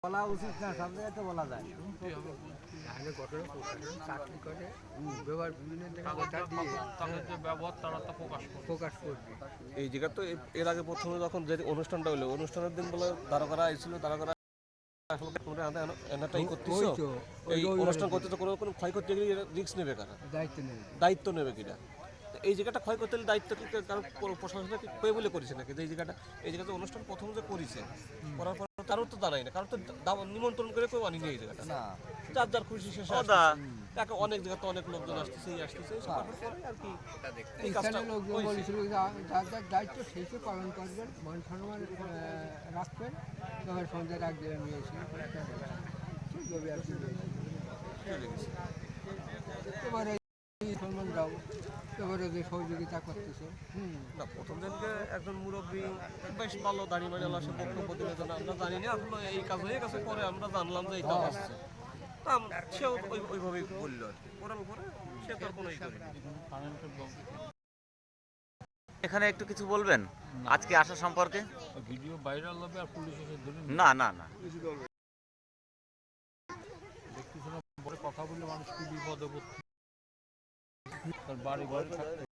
বলা উচিত না, সব জায়গায় তো বলা যায়। এই জায়গা তো এর আগে প্রথমে যখন যে অনুষ্ঠানটা হলো, অনুষ্ঠানের দিন বলে দারোগারা আইছিল, দারোগারা এই অনুষ্ঠান করতে তো কোনো ক্ষয়ক্ষতি রিস্ক নেবে কারা, দায়িত্ব নেবে কিনা? এই জায়গাটা ক্ষয় করতে হলে দায়িত্ব কি কারো প্রশাসনের পেয়ে বলে করেছে নাকি? এই জায়গাতে অনুষ্ঠান প্রথম যে করেছে, করার পর কারোর তো দাঁড়ায় না, কারোর তো নিমন্ত্রণ করে কেউ আনিনি এই জায়গাটা। যার যার খুশি শেষে অনেক জায়গাতে অনেক লোকজন আসতেছে আর কি। এই কাজটা লোকজন বলেছিল যার যার দায়িত্ব সেই সে পালন করবেন, মান সম্মান রাখবেন। তবে সন্ধ্যার আগ দিয়ে নিয়ে এসে সেইভাবে আর কি এবারে সম্মানরাও এবারে যে সহযোগিতা করতেছে। না, প্রথম দিনকে একজন মুরব্বী বেশ ভালো দাঁড়িয়ে মানে সে বক্তব্য দিলে, আমরা জানি না আসলে এই কাজ হয়ে গেছে, পরে আমরা জানলাম যে এইটা আসছে, সেও ওইভাবেই বললো আর কি। করার উপরে সে তো কোনো এখানে একটু কিছু বলবেন আজকে আসা সম্পর্কে? ভিডিও ভাইরাল হবে আর পুলিশ এসে ধরে না না না, দেখতেছি না, পরে কথা বললে মানুষ কি বিপদে পড়ছে, তার বাড়ি ঘরে থাকতে।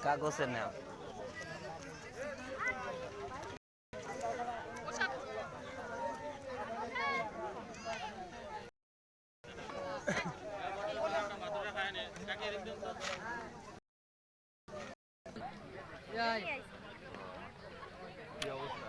কাগজে নেও। কি অবস্থা?